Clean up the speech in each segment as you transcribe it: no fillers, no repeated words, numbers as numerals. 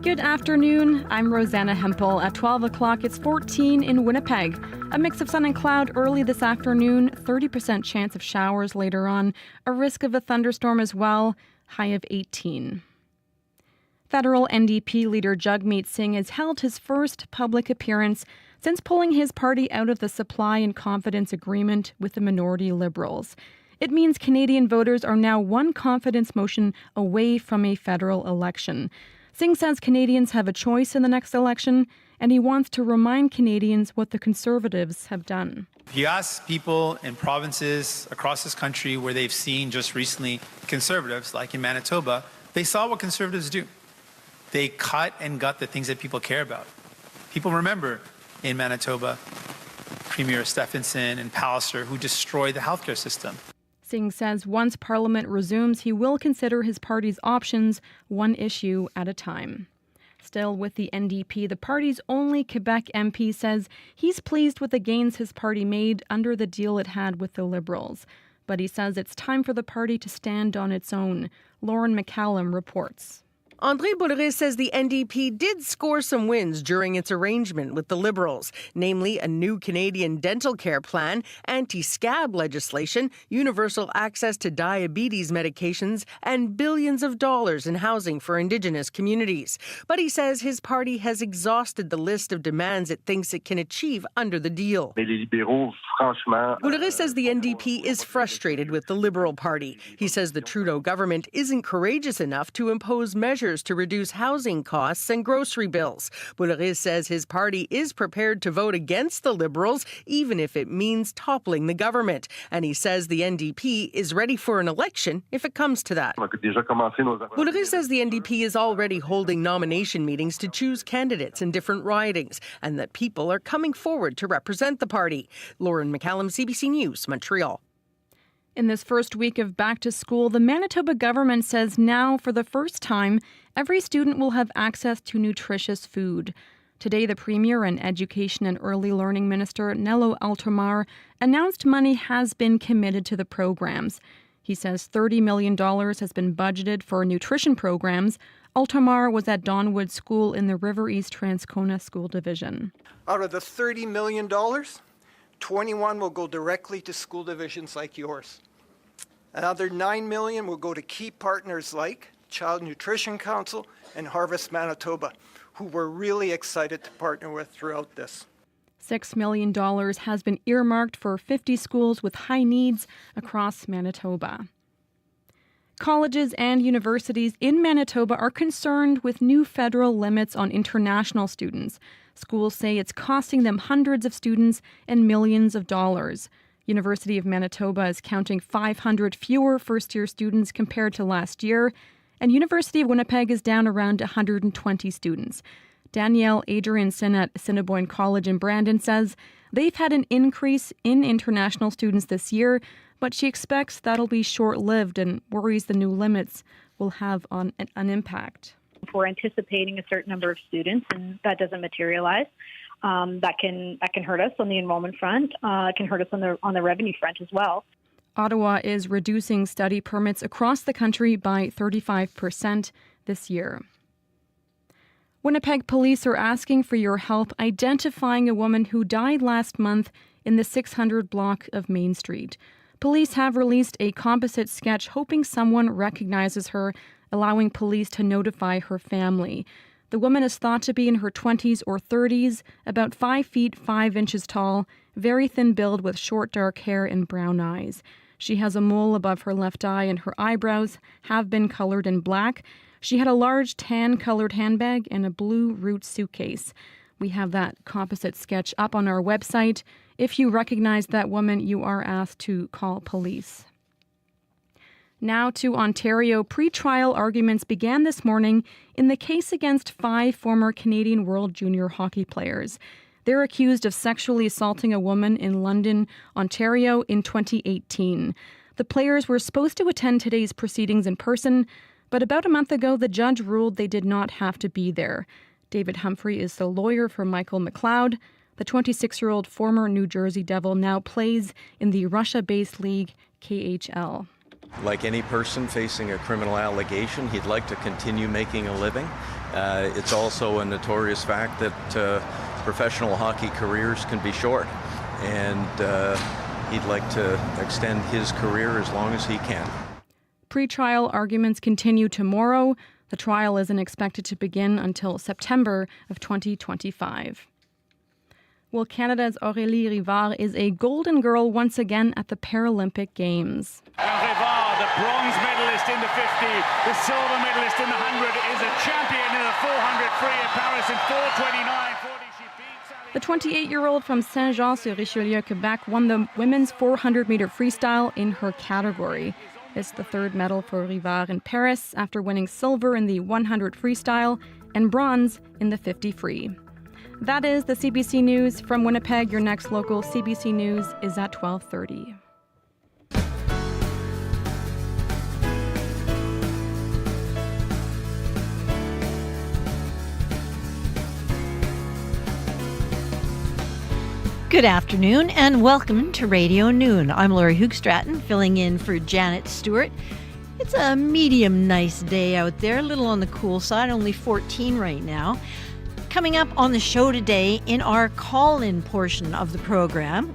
Good afternoon. I'm Rosanna Hempel. At 12 o'clock, it's 14 in Winnipeg. A mix of sun and cloud early this afternoon, 30% chance of showers later on, a risk of a thunderstorm as well, high of 18. Federal NDP leader Jagmeet Singh has held his first public appearance since pulling his party out of the supply and confidence agreement with the minority Liberals. It means Canadian voters are now one confidence motion away from a federal election. Singh says Canadians have a choice in the next election, and he wants to remind Canadians what the Conservatives have done. If you ask people in provinces across this country where they've seen just recently Conservatives, like in Manitoba, they saw what Conservatives do. They cut and gut the things that people care about. People remember in Manitoba Premier Stephenson and Palliser, who destroyed the healthcare system. Singh says once Parliament resumes, he will consider his party's options one issue at a time. Still with the NDP, the party's only Quebec MP says he's pleased with the gains his party made under the deal it had with the Liberals. But he says it's time for the party to stand on its own. Lauren McCallum reports. André Boulris says the NDP did score some wins during its arrangement with the Liberals, namely a new Canadian dental care plan, anti-scab legislation, universal access to diabetes medications, and billions of dollars in housing for Indigenous communities. But he says his party has exhausted the list of demands it thinks it can achieve under the deal. Boulris says the NDP is frustrated with the Liberal Party. He says the Trudeau government isn't courageous enough to impose measures to reduce housing costs and grocery bills. Boulris says his party is prepared to vote against the Liberals, even if it means toppling the government. And he says the NDP is ready for an election if it comes to that. Boulris says the NDP is already holding nomination meetings to choose candidates in different ridings, and that people are coming forward to represent the party. Lauren McCallum, CBC News, Montreal. In this first week of back to school, the Manitoba government says now, for the first time, every student will have access to nutritious food. Today, the Premier and Education and Early Learning Minister, Nello Altomar, announced money has been committed to the programs. He says $30 million has been budgeted for nutrition programs. Altomar was at Donwood School in the River East Transcona School Division. Out of the $30 million, 21 will go directly to school divisions like yours. Another $9 million will go to key partners like Child Nutrition Council and Harvest Manitoba, who we're really excited to partner with throughout this. $6 million has been earmarked for 50 schools with high needs across Manitoba. Colleges and universities in Manitoba are concerned with new federal limits on international students. Schools say it's costing them hundreds of students and millions of dollars. University of Manitoba is counting 500 fewer first-year students compared to last year, and University of Winnipeg is down around 120 students. Danielle Adrianson at Assiniboine College in Brandon says they've had an increase in international students this year, but she expects that'll be short-lived and worries the new limits will have an impact. If we're anticipating a certain number of students and that doesn't materialize, that can hurt us on the enrollment front. It can hurt us on the revenue front as well. Ottawa is reducing study permits across the country by 35% this year. Winnipeg police are asking for your help identifying a woman who died last month in the 600 block of Main Street. Police have released a composite sketch hoping someone recognizes her, allowing police to notify her family. The woman is thought to be in her 20s or 30s, about 5 feet 5 inches tall, very thin build with short dark hair and brown eyes. She has a mole above her left eye and her eyebrows have been colored in black. She had a large tan-colored handbag and a blue root suitcase. We have that composite sketch up on our website. If you recognize that woman, you are asked to call police. Now to Ontario. Pre-trial arguments began this morning in the case against 5 former Canadian World Junior hockey players. They're accused of sexually assaulting a woman in London, Ontario in 2018. The players were supposed to attend today's proceedings in person, but about a month ago, the judge ruled they did not have to be there. David Humphrey is the lawyer for Michael McLeod. The 26-year-old former New Jersey Devil now plays in the Russia-based league KHL. Like any person facing a criminal allegation, he'd like to continue making a living. It's also a notorious fact that professional hockey careers can be short, and he'd like to extend his career as long as he can. Pre-trial arguments continue tomorrow. The trial isn't expected to begin until September of 2025. Well, Canada's Aurélie Rivard is a golden girl once again at the Paralympic Games. And Rivard, the bronze medalist in the 50, the silver medalist in the 100, is a champion in the 400 free at Paris in 4:29.40. She beats The 28-year-old from Saint-Jean-sur-Richelieu, Quebec, won the women's 400-meter freestyle in her category. It's the third medal for Rivard in Paris after winning silver in the 100 freestyle and bronze in the 50 free. That is the CBC News from Winnipeg. Your next local CBC News is at 12:30. Good afternoon and welcome to Radio Noon. I'm Laurie Hoogstraten, filling in for Janet Stewart. It's a medium nice day out there, a little on the cool side, only 14 right now. Coming up on the show today in our call-in portion of the program,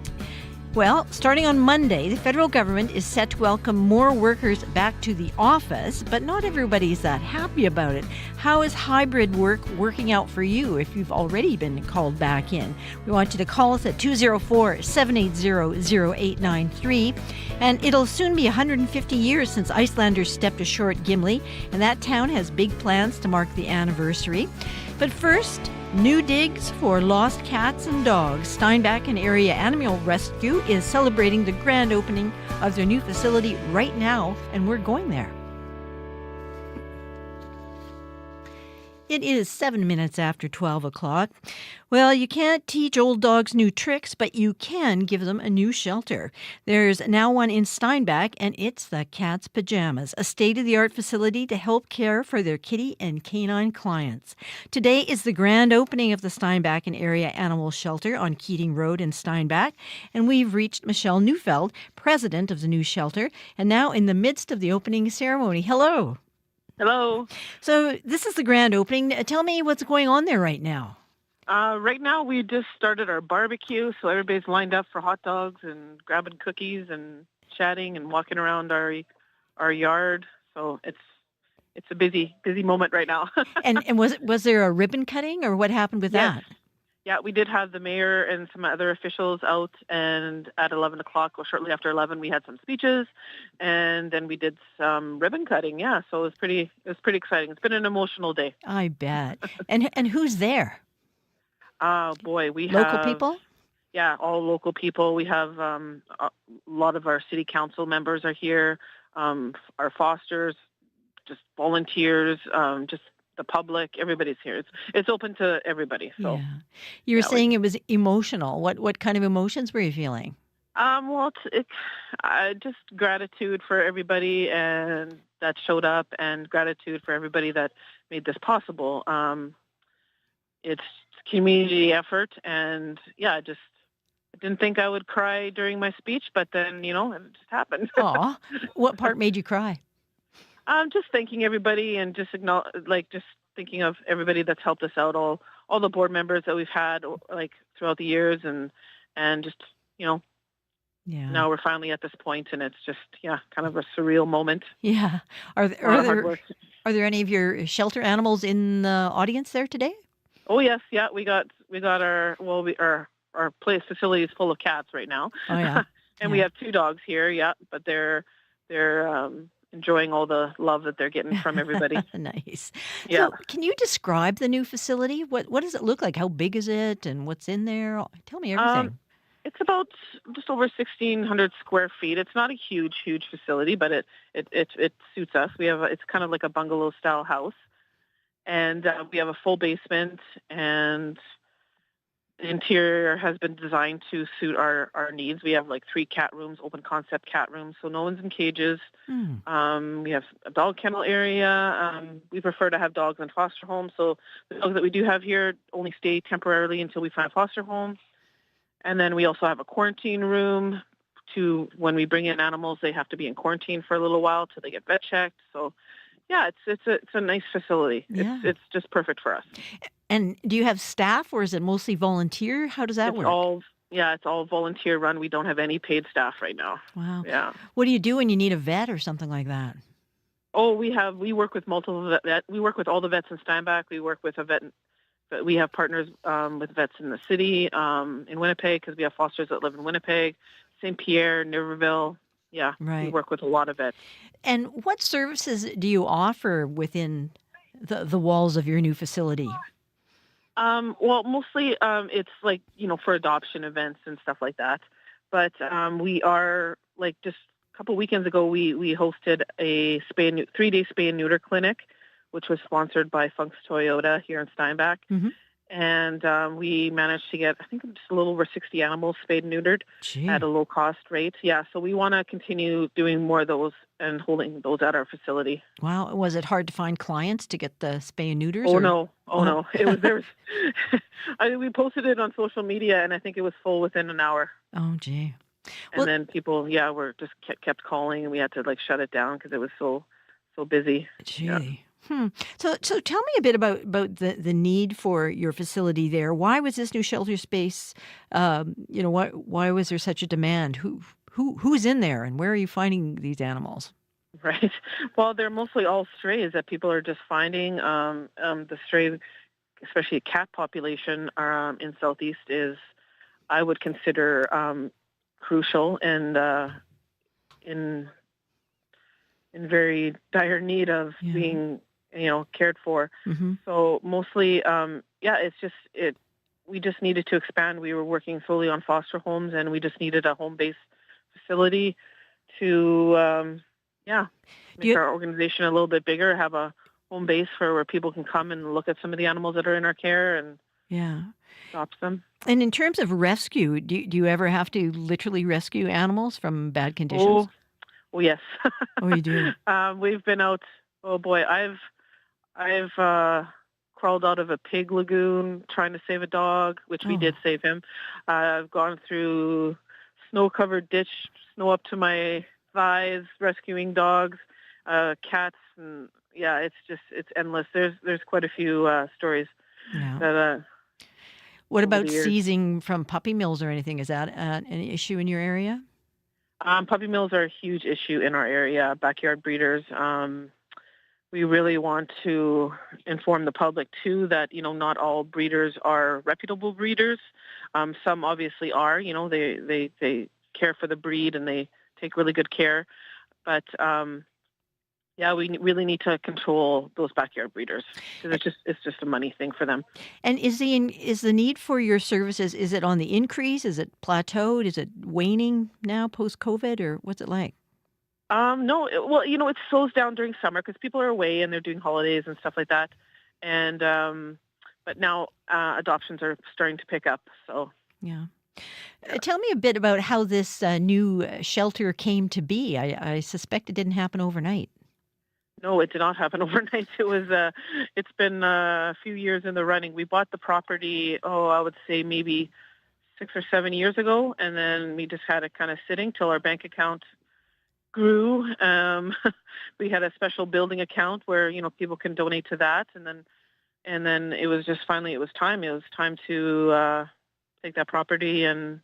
well, starting on Monday, the federal government is set to welcome more workers back to the office, but not everybody's that happy about it. How is hybrid work working out for you if you've already been called back in? We want you to call us at 204-780-0893. And it'll soon be 150 years since Icelanders stepped ashore at Gimli, and that town has big plans to mark the anniversary. But first, new digs for lost cats and dogs. Steinbach and Area Animal Rescue is celebrating the grand opening of their new facility right now, and we're going there. It is 7 minutes after 12 o'clock. Well, you can't teach old dogs new tricks, but you can give them a new shelter. There's now one in Steinbach, and it's the Cat's Pajamas, a state-of-the-art facility to help care for their kitty and canine clients. Today is the grand opening of the Steinbach and Area Animal Shelter on Keating Road in Steinbach, and we've reached Michelle Neufeld, president of the new shelter, and now in the midst of the opening ceremony. Hello. Hello. So this is the grand opening. Tell me what's going on there right now. Right now, we just started our barbecue, so everybody's lined up for hot dogs and grabbing cookies and chatting and walking around our yard. So it's a busy moment right now. and was there a ribbon cutting, or what happened with that? Yeah, we did have the mayor and some other officials out, and at 11 o'clock, or shortly after 11, we had some speeches, and then we did some ribbon cutting. Yeah, so it was pretty exciting. It's been an emotional day. I bet. And who's there? Boy, we have local people. Yeah, all local people. We have a lot of our city council members are here. Our fosters, just volunteers, just the public, everybody's here. It's open to everybody. So yeah. You were saying it was emotional. What kind of emotions were you feeling? Well, it's just gratitude for everybody and that showed up, and gratitude for everybody that made this possible. It's community effort, and yeah, I didn't think I would cry during my speech, but then it just happened. Aw, what part made you cry? Just thanking everybody and just thinking of everybody that's helped us out, all the board members that we've had throughout the years, and just Yeah. Now we're finally at this point, and it's just kind of a surreal moment. Yeah. Are there any of your shelter animals in the audience there today? Oh yes, yeah. We got our place facility is full of cats right now. Oh yeah. And we have 2 dogs here. Yeah, but they're enjoying all the love that they're getting from everybody. Nice. Yeah. So can you describe the new facility? What does it look like? How big is it, and what's in there? Tell me everything. It's about just over 1,600 square feet. It's not a huge facility, but it suits us. It's kind of like a bungalow style house, and we have a full basement, and the interior has been designed to suit our needs. We have 3 cat rooms, open concept cat rooms, so no one's in cages. We have a dog kennel area. We prefer to have dogs in foster homes, so the dogs that we do have here only stay temporarily until we find a foster home. And then we also have a quarantine room to when we bring in animals, they have to be in quarantine for a little while till they get vet checked. So, yeah, it's a nice facility. Yeah. It's just perfect for us. And do you have staff, or is it mostly volunteer? How does that work? It's all volunteer run. We don't have any paid staff right now. Wow. Yeah. What do you do when you need a vet or something like that? Oh, we work with multiple vet. We work with all the vets in Steinbach. We work with a vet. We have partners with vets in the city, in Winnipeg, because we have fosters that live in Winnipeg, St. Pierre, Niverville. Yeah, Right. We work with a lot of vets. And what services do you offer within the walls of your new facility? Well, mostly it's like, for adoption events and stuff like that. But we are, like, just a couple weekends ago, we hosted a 3-day spay and neuter clinic, which was sponsored by Funk's Toyota here in Steinbach. Mm-hmm. And we managed to get, I think, just a little over 60 animals spayed and neutered at a low-cost rate. Yeah, so we want to continue doing more of those and holding those at our facility. Wow. Was it hard to find clients to get the spay and neuters? No. We posted it on social media, and I think it was full within an hour. Oh, gee. And then people, were just kept calling, and we had to, like, shut it down because it was so busy. Gee. Yeah. So tell me a bit about the need for your facility there. Why was this new shelter space? Why was there such a demand? Who's in there, and where are you finding these animals? Right. Well, they're mostly all strays that people are just finding. The stray, especially a cat population in Southeast, is, I would consider, crucial and in very dire need of being cared for. Mm-hmm. So mostly, we just needed to expand. We were working solely on foster homes, and we just needed a home-based facility to, make our organization a little bit bigger, have a home base where people can come and look at some of the animals that are in our care and adopt them. And in terms of rescue, do you ever have to literally rescue animals from bad conditions? Oh yes. Oh, you do? We've been out. Oh boy, I've crawled out of a pig lagoon trying to save a dog, which we did save him. I've gone through snow-covered ditch, snow up to my thighs, rescuing dogs, cats, and it's endless. There's quite a few stories. Yeah. That, what about seizing from puppy mills or anything? Is that an issue in your area? Puppy mills are a huge issue in our area. Backyard breeders. We really want to inform the public too that not all breeders are reputable breeders. Some obviously are. They care for the breed and they take really good care. But we really need to control those backyard breeders because it's just a money thing for them. And is the need for your services, is it on the increase? Is it plateaued? Is it waning now post-COVID, or what's it like? No. It slows down during summer because people are away and they're doing holidays and stuff like that. And but now adoptions are starting to pick up. So yeah. Tell me a bit about how this new shelter came to be. I suspect it didn't happen overnight. No, it did not happen overnight. It's been a few years in the running. We bought the property, I would say maybe 6 or 7 years ago, and then we just had it kind of sitting till our bank account grew. We had a special building account where people can donate to that, and then it was just finally it was time to take that property and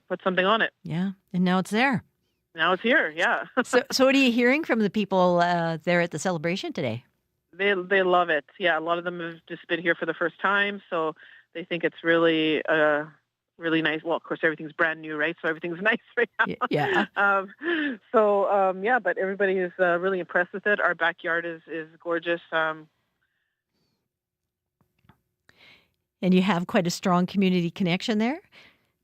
put something on it. Yeah, and now it's there. Now it's here, yeah. So what are you hearing from the people there at the celebration today? They love it. Yeah, a lot of them have just been here for the first time, so they think it's really really nice. Well, of course, everything's brand new, right? So everything's nice right now. Yeah. But everybody is really impressed with it. Our backyard is gorgeous. And you have quite a strong community connection there?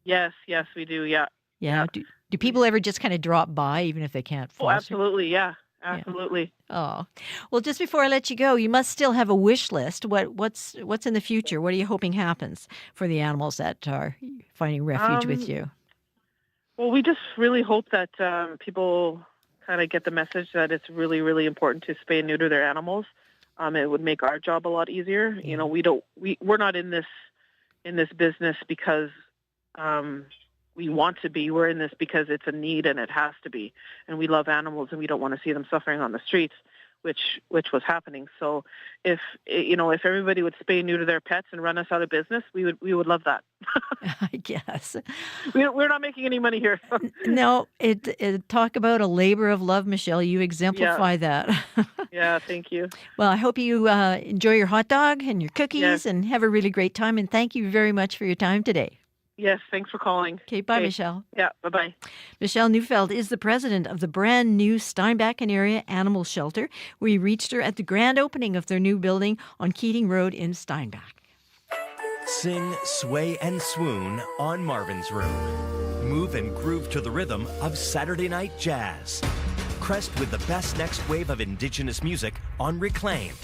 Yes, we do, yeah. Yeah. Do people ever just kind of drop by, even if they can't foster? Oh, absolutely, yeah. Absolutely. Yeah. Oh. Well, just before I let you go, you must still have a wish list. What's in the future? What are you hoping happens for the animals that are finding refuge with you? Well, we just really hope that people kind of get the message that it's really, really important to spay and neuter their animals. It would make our job a lot easier. Yeah. We're not in this business because we want to be. We're in this because it's a need and it has to be. And we love animals and we don't want to see them suffering on the streets, which was happening. So if everybody would spay and neuter their pets and run us out of business, we would love that. I guess. We're not making any money here. No, talk about a labor of love, Michelle. You exemplify that. Yeah, thank you. Well, I hope you enjoy your hot dog and your cookies and have a really great time. And thank you very much for your time today. Yes, thanks for calling. Okay, bye, Michelle. Yeah, bye-bye. Michelle Neufeld is the president of the brand new Steinbach and Area Animal Shelter. We reached her at the grand opening of their new building on Keating Road in Steinbach. Sing, sway, and swoon on Marvin's Room. Move and groove to the rhythm of Saturday night jazz. Crest with the best next wave of Indigenous music on Reclaimed.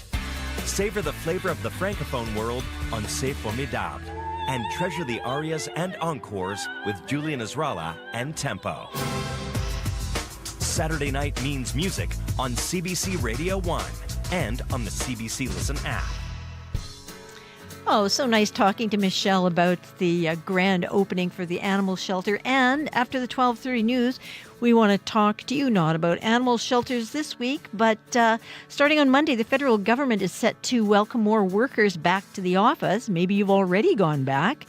Savor the flavor of the Francophone world on C'est Formidable. And treasure the arias and encores with Julian Nasrallah and Tempo. Saturday night means music on CBC Radio 1 and on the CBC Listen app. Oh, so nice talking to Michelle about the grand opening for the animal shelter. And after the 12:30 news, we want to talk to you not about animal shelters this week, but starting on Monday, the federal government is set to welcome more workers back to the office. Maybe you've already gone back.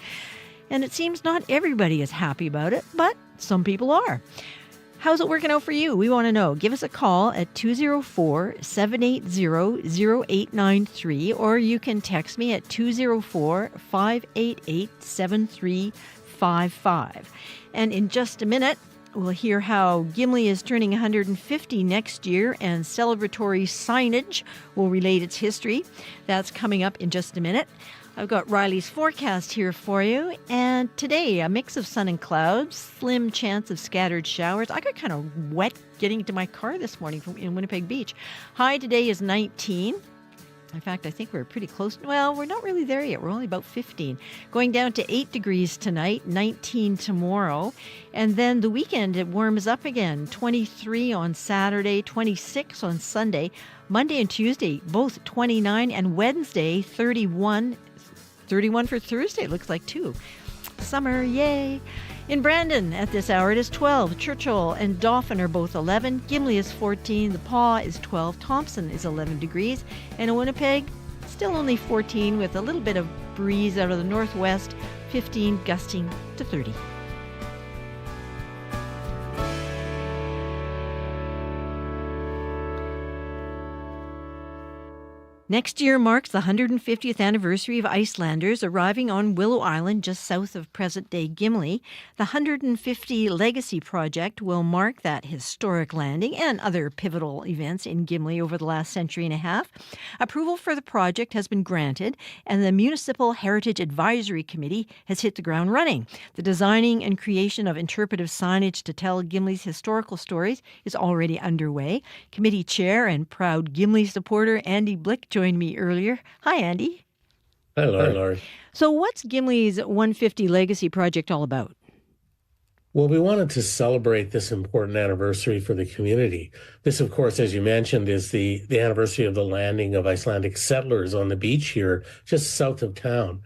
And it seems not everybody is happy about it, but some people are. How's it working out for you? We want to know. Give us a call at 204-780-0893, or you can text me at 204-588-7355. And in just a minute, we'll hear how Gimli is turning 150 next year, and celebratory signage will relate its history. That's coming up in just a minute. I've got Riley's forecast here for you. And today, a mix of sun and clouds, slim chance of scattered showers. I got kind of wet getting into my car this morning in Winnipeg Beach. High today is 19. In fact, I think we're pretty close. Well, we're not really there yet. We're only about 15. Going down to 8 degrees tonight, 19 tomorrow. And then the weekend, it warms up again. 23 on Saturday, 26 on Sunday. Monday and Tuesday, both 29. And Wednesday, 31. 31 for Thursday, it looks like, too. Summer, yay. In Brandon, at this hour, it is 12. Churchill and Dauphin are both 11. Gimli is 14. The Paw is 12. Thompson is 11 degrees. And in Winnipeg, still only 14 with a little bit of breeze out of the northwest. 15 gusting to 30. Next year marks the 150th anniversary of Icelanders arriving on Willow Island just south of present-day Gimli. The 150 Legacy Project will mark that historic landing and other pivotal events in Gimli over the last century and a half. Approval for the project has been granted, and the Municipal Heritage Advisory Committee has hit the ground running. The designing and creation of interpretive signage to tell Gimli's historical stories is already underway. Committee chair and proud Gimli supporter Andy Blick joined me earlier. Hi, Andy. Hi, Laurie. So what's Gimli's 150 Legacy Project all about? Well, we wanted to celebrate this important anniversary for the community. This, of course, as you mentioned, is the anniversary of the landing of Icelandic settlers on the beach here, just south of town.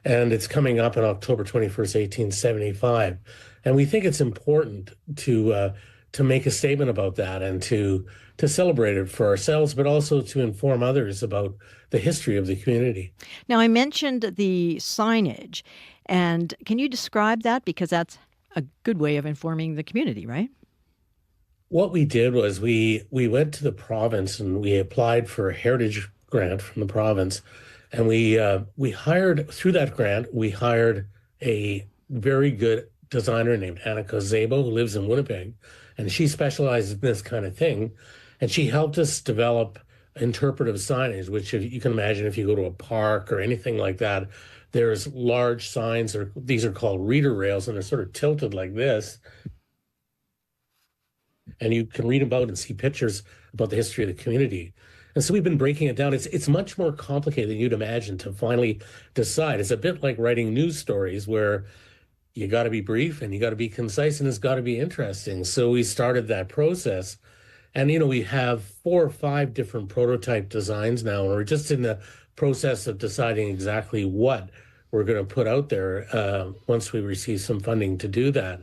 And it's coming up on October 21st, 1875. And we think it's important to make a statement about that and to celebrate it for ourselves, but also to inform others about the history of the community. Now, I mentioned the signage, and can you describe that? Because that's a good way of informing the community, right? What we did was we went to the province and we applied for a heritage grant from the province, and we hired, through that grant, we hired a very good designer named Annika Szabo, who lives in Winnipeg, and she specializes in this kind of thing. And she helped us develop interpretive signage, which you can imagine if you go to a park or anything like that, there's large signs, or these are called reader rails, and they're sort of tilted like this. And you can read about and see pictures about the history of the community. And so we've been breaking it down. It's much more complicated than you'd imagine to finally decide. It's a bit like writing news stories where you got to be brief and you got to be concise and it's got to be interesting. So we started that process. And, we have 4 or 5 different prototype designs now, and we're just in the process of deciding exactly what we're going to put out there once we receive some funding to do that.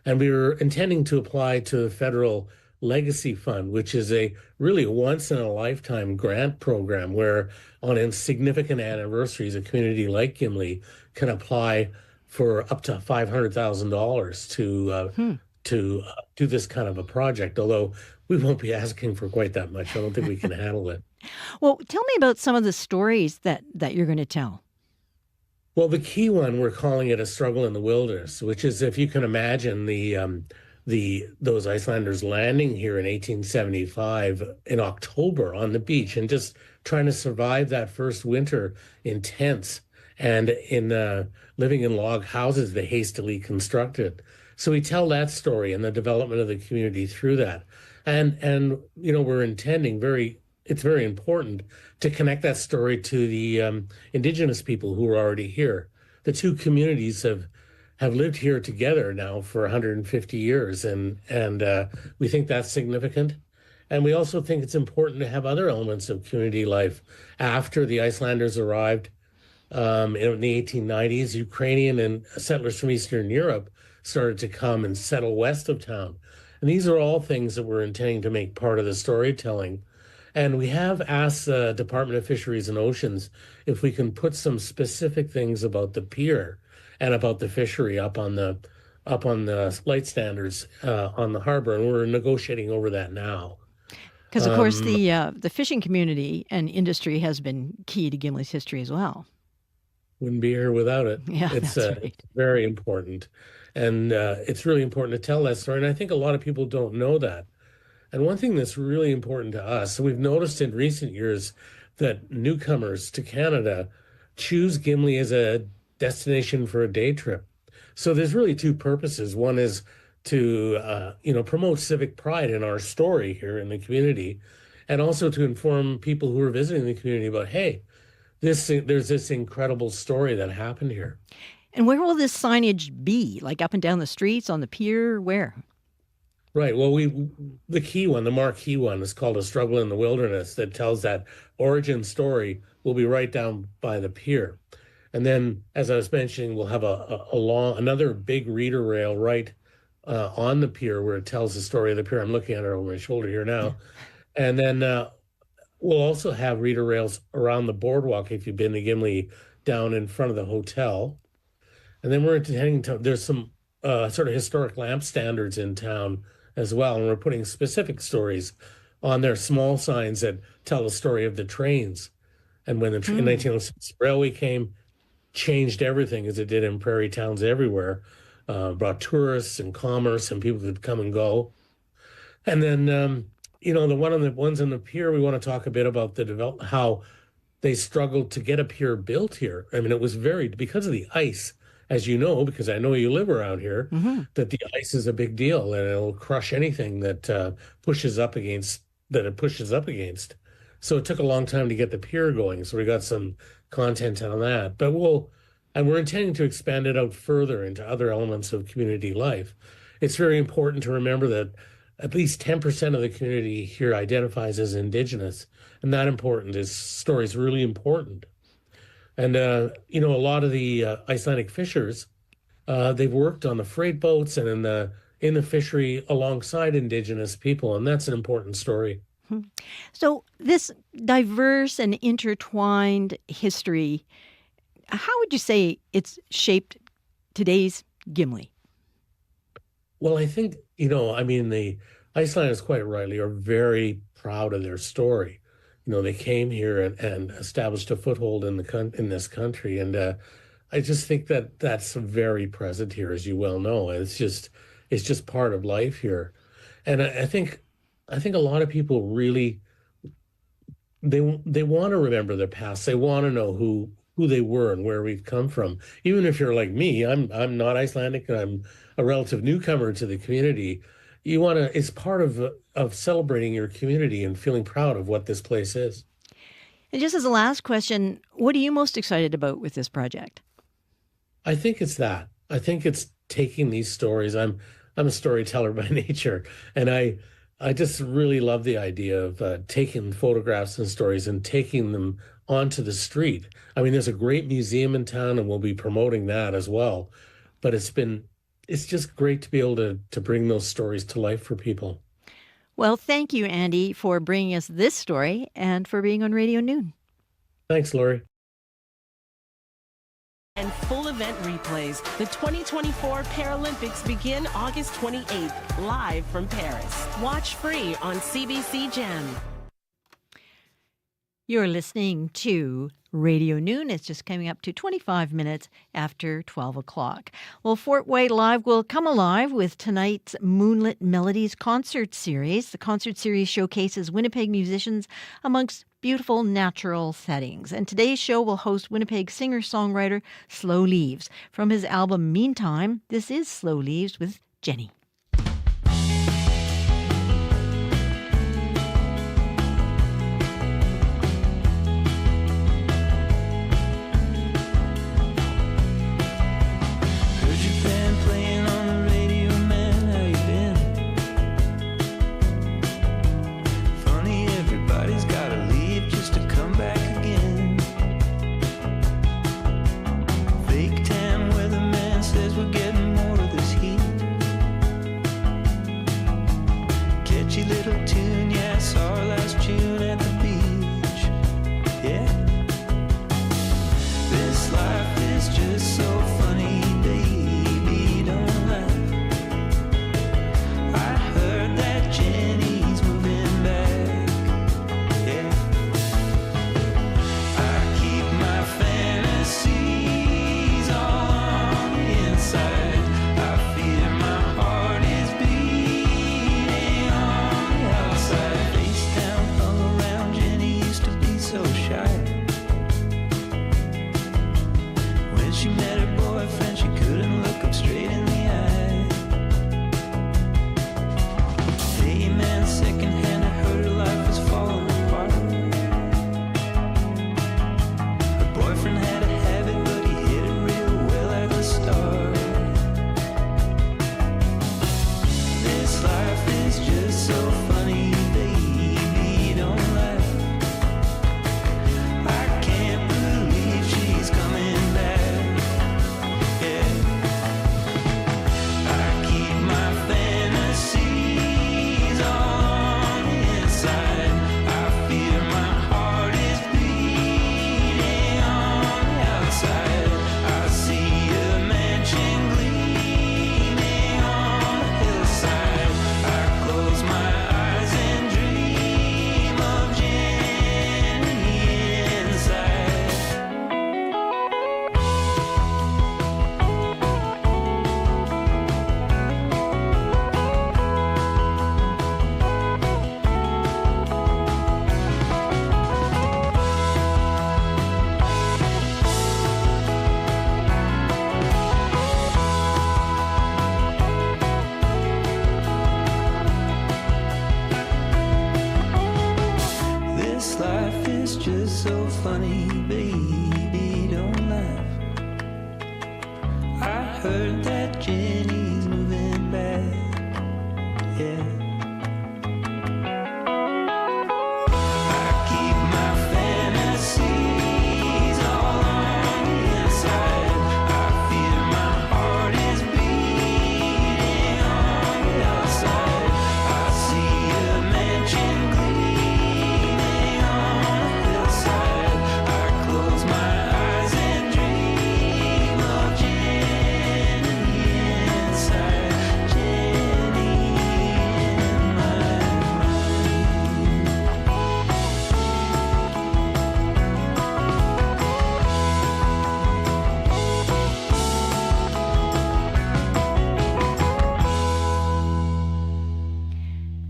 And we were intending to apply to the Federal Legacy Fund, which is a really once in a lifetime grant program where on significant anniversaries, a community like Gimli can apply for up to $500,000 to do this kind of a project, although we won't be asking for quite that much. I don't think we can handle it. Well, tell me about some of the stories that you're going to tell. Well, the key one, we're calling it A Struggle in the Wilderness, which is, if you can imagine, those Icelanders landing here in 1875 in October on the beach and just trying to survive that first winter in tents and in living in log houses they hastily constructed. So we tell that story and the development of the community through that. And we're intending it's very important to connect that story to the Indigenous people who are already here. The two communities have lived here together now for 150 years, and we think that's significant. And we also think it's important to have other elements of community life. After the Icelanders arrived in the 1890s, Ukrainian and settlers from Eastern Europe started to come and settle west of town. And these are all things that we're intending to make part of the storytelling. And we have asked the Department of Fisheries and Oceans if we can put some specific things about the pier and about the fishery up on the light standards on the harbor. And we're negotiating over that now. Because, of course, the fishing community and industry has been key to Gimli's history as well. Wouldn't be here without it. Yeah, it's right. very important. And it's really important to tell that story. And I think a lot of people don't know that. And one thing that's really important to us, we've noticed in recent years that newcomers to Canada choose Gimli as a destination for a day trip. So there's really two purposes. One is to promote civic pride in our story here in the community, and also to inform people who are visiting the community about, hey, there's this incredible story that happened here. And where will this signage be? Like up and down the streets, on the pier, where? Right. Well, the marquee one is called A Struggle in the Wilderness, that tells that origin story. Will be right down by the pier. And then, as I was mentioning, we'll have another big reader rail right on the pier where it tells the story of the pier. I'm looking at it over my shoulder here now. And then we'll also have reader rails around the boardwalk, if you've been to Gimli, down in front of the hotel. And then we're intending to, there's some sort of historic lamp standards in town as well. And we're putting specific stories on their small signs that tell the story of the trains. And when in 1906 railway came, changed everything, as it did in prairie towns everywhere, brought tourists and commerce, and people could come and go. And then, the ones on the pier, we want to talk a bit about how they struggled to get a pier built here. I mean, it was because of the ice, as you know, because I know you live around here, that the ice is a big deal, and it'll crush anything that it pushes up against. So it took a long time to get the pier going. So we got some content on that, but we're intending to expand it out further into other elements of community life. It's very important to remember that at least 10% of the community here identifies as Indigenous, and that story is really important. And a lot of the Icelandic fishers, they've worked on the freight boats and in the fishery alongside Indigenous people, and that's an important story. So this diverse and intertwined history, how would you say it's shaped today's Gimli? Well, I think, the Icelanders, quite rightly, are very proud of their story. They came here and established a foothold in this country. And I just think that that's very present here, as you well know. It's just part of life here. And I think a lot of people really, they want to remember their past. They want to know who they were and where we've come from. Even if you're like me, I'm not Icelandic, and I'm a relative newcomer to the community. It's part of celebrating your community and feeling proud of what this place is. And just as a last question, what are you most excited about with this project? I think it's that. I think it's taking these stories. I'm a storyteller by nature, and I just really love the idea of taking photographs and stories and taking them onto the street. I mean, there's a great museum in town, and we'll be promoting that as well. But it's just great to be able to bring those stories to life for people. Well, thank you, Andy, for bringing us this story and for being on Radio Noon. Thanks, Lori. And full event replays. The 2024 Paralympics begin August 28th, live from Paris. Watch free on CBC Gem. You're listening to Radio Noon. It's just coming up to 25 minutes after 12 o'clock. Well, Fort White Live will come alive with tonight's Moonlit Melodies concert series. The concert series showcases Winnipeg musicians amongst beautiful natural settings. And today's show will host Winnipeg singer-songwriter Slow Leaves. From his album Meantime, this is Slow Leaves with Jenny.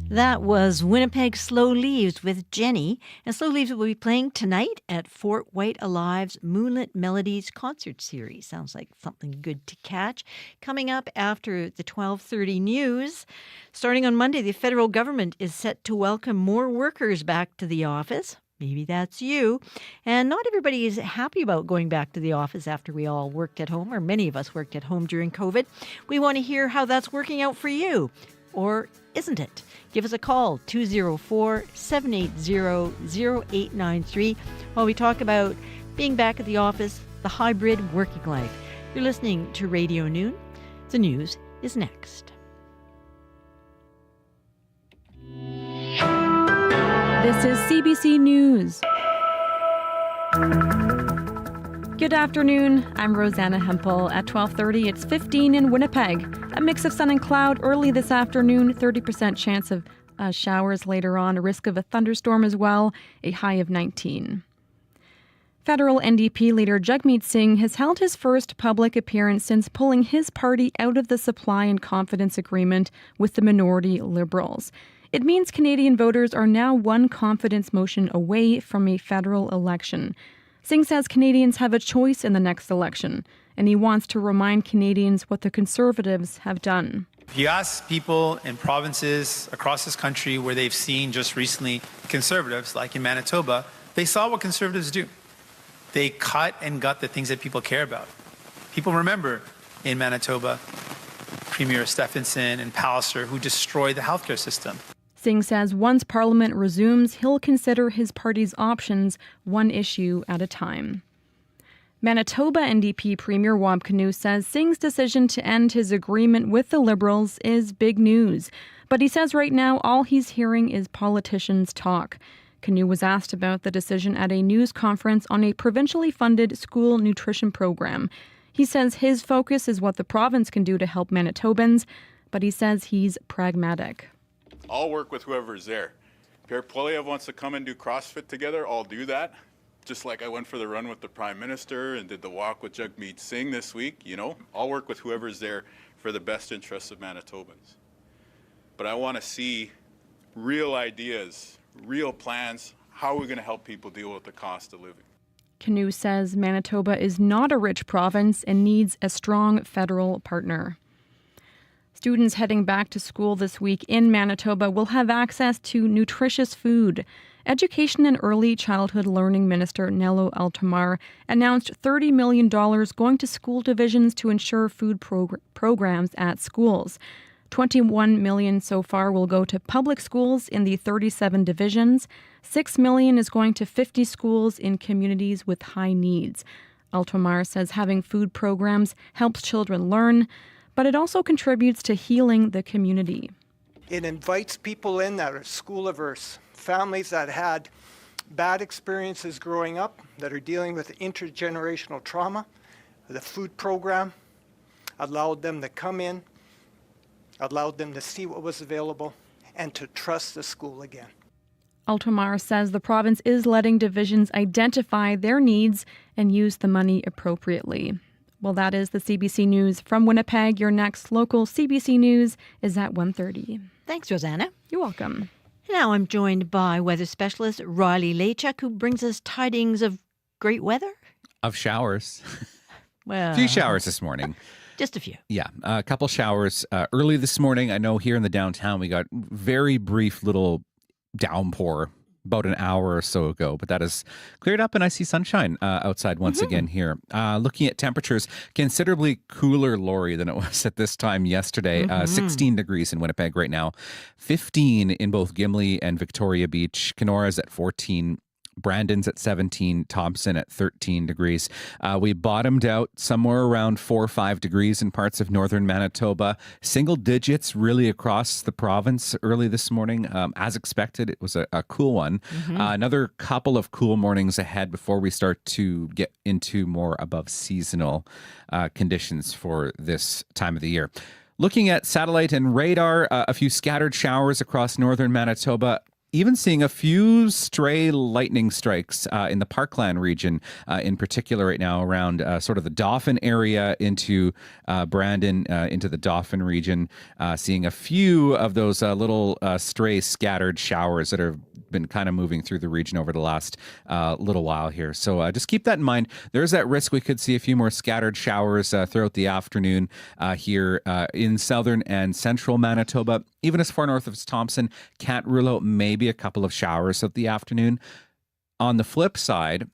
That was Winnipeg Slow Leaves with Jenny. And Slow Leaves will be playing tonight at Fort White Alive's Moonlit Melodies concert series. Sounds like something good to catch. Coming up after the 12:30 news, starting on Monday, the federal government is set to welcome more workers back to the office. Maybe that's you. And not everybody is happy about going back to the office after we all worked at home, or many of us worked at home during COVID. We want to hear how that's working out for you. or isn't it? Give us a call, 204-780-0893, while we talk about being back at the office, the hybrid working life. You're listening to Radio Noon. The news is next. This is CBC News. Good afternoon. I'm Rosanna Hempel. At 12:30, it's 15 in Winnipeg. A mix of sun and cloud early this afternoon, 30% chance of showers later on, a risk of a thunderstorm as well, a high of 19. Federal NDP leader Jagmeet Singh has held his first public appearance since pulling his party out of the supply and confidence agreement with the minority Liberals. It means Canadian voters are now one confidence motion away from a federal election. Singh says Canadians have a choice in the next election, and he wants to remind Canadians what the Conservatives have done. If you ask people in provinces across this country where they've seen just recently Conservatives, like in Manitoba, they saw what Conservatives do. They cut and gut the things that people care about. People remember in Manitoba, Premier Stephenson and Palliser, who destroyed the healthcare system. Singh says once Parliament resumes, he'll consider his party's options one issue at a time. Manitoba NDP Premier Wab Kinew says Singh's decision to end his agreement with the Liberals is big news. But he says right now all he's hearing is politicians talk. Kinew was asked about the decision at a news conference on a provincially funded school nutrition program. He says his focus is what the province can do to help Manitobans, but he says he's pragmatic. I'll work with whoever's there. Pierre Poilievre wants to come and do CrossFit together, I'll do that. Just like I went for the run with the Prime Minister and did the walk with Jagmeet Singh this week, I'll work with whoever's there for the best interests of Manitobans. But I want to see real ideas, real plans. How are we going to help people deal with the cost of living? Kinew says Manitoba is not a rich province and needs a strong federal partner. Students heading back to school this week in Manitoba will have access to nutritious food. Education and Early Childhood Learning Minister Nello Altomar announced $30 million going to school divisions to ensure food programs at schools. $21 million so far will go to public schools in the 37 divisions. $6 million is going to 50 schools in communities with high needs. Altomar says having food programs helps children learn, but it also contributes to healing the community. It invites people in that are school averse, families that had bad experiences growing up, that are dealing with intergenerational trauma. The food program allowed them to come in, allowed them to see what was available, and to trust the school again. Altomar says the province is letting divisions identify their needs and use the money appropriately. Well, that is the CBC News from Winnipeg. Your next local CBC News is at 1:30. Thanks, Rosanna. You're welcome. Now I'm joined by weather specialist Riley Lachuk, who brings us tidings of great weather. Of showers. Well, a few showers this morning. Just a few. Yeah, a couple showers early this morning. I know here in the downtown we got very brief little downpour about an hour or so ago, but that has cleared up and I see sunshine outside once again here. Looking at temperatures, considerably cooler, Lori, than it was at this time yesterday. 16 degrees in Winnipeg right now, 15 in both Gimli and Victoria Beach. Kenora's at 14. Brandon's at 17, Thompson at 13 degrees. We bottomed out somewhere around 4 or 5 degrees in parts of northern Manitoba. Single digits really across the province early this morning. As expected, it was a cool one. Another couple of cool mornings ahead before we start to get into more above seasonal conditions for this time of the year. Looking at satellite and radar, a few scattered showers across northern Manitoba. Even seeing a few stray lightning strikes in the Parkland region in particular right now around sort of the Dauphin area into Brandon, into the Dauphin region. Seeing a few of those little stray scattered showers that have been kind of moving through the region over the last little while here. So just keep that in mind. There's that risk we could see a few more scattered showers throughout the afternoon here in southern and central Manitoba. Even as far north as Thompson, can't rule out maybe a couple of showers of the afternoon. On the flip side,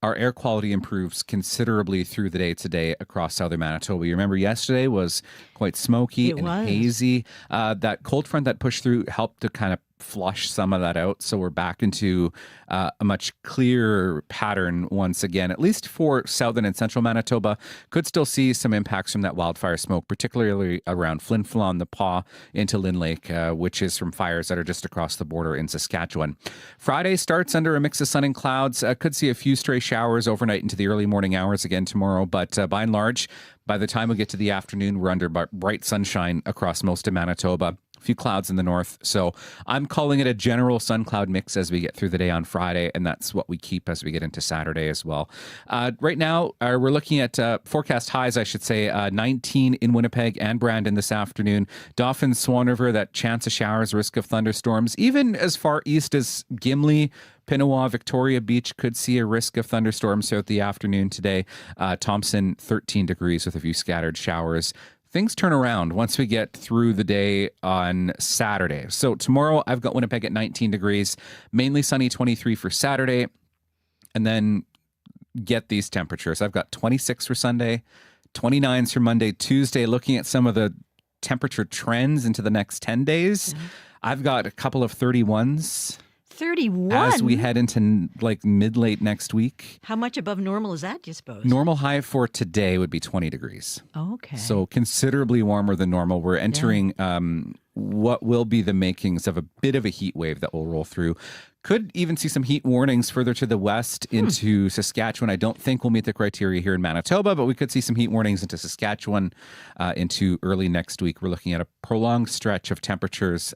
our air quality improves considerably through the day today across southern Manitoba. You remember yesterday was quite smoky and hazy. That cold front that pushed through helped to kind of flush some of that out. So we're back into a much clearer pattern once again, at least for southern and central Manitoba. Could still see some impacts from that wildfire smoke, particularly around Flin Flon, the Paw, into Lynn Lake, which is from fires that are just across the border in Saskatchewan. Friday starts under a mix of sun and clouds. Could see a few stray showers overnight into the early morning hours again tomorrow, but by and large, by the time we get to the afternoon, we're under bright sunshine across most of Manitoba. A few clouds in the north. So I'm calling it a general sun cloud mix as we get through the day on Friday, and that's what we keep as we get into Saturday as well. Right now, we're looking at forecast highs, I should say, 19 in Winnipeg and Brandon this afternoon. Dauphin, Swan River, that chance of showers, risk of thunderstorms. Even as far east as Gimli, Pinawa, Victoria Beach could see a risk of thunderstorms throughout the afternoon today. Thompson, 13 degrees with a few scattered showers. Things turn around once we get through the day on Saturday. So tomorrow I've got Winnipeg at 19 degrees, mainly sunny 23 for Saturday, and then get these temperatures. I've got 26 for Sunday, 29s for Monday, Tuesday. Looking at some of the temperature trends into the next 10 days, I've got a couple of 31s. 31? As we head into like mid-late next week. How much above normal is that, do you suppose? Normal high for today would be 20 degrees. Okay. So considerably warmer than normal. We're entering what will be the makings of a bit of a heat wave that will roll through. Could even see some heat warnings further to the west into Saskatchewan. I don't think we'll meet the criteria here in Manitoba, but we could see some heat warnings into Saskatchewan into early next week. We're looking at a prolonged stretch of temperatures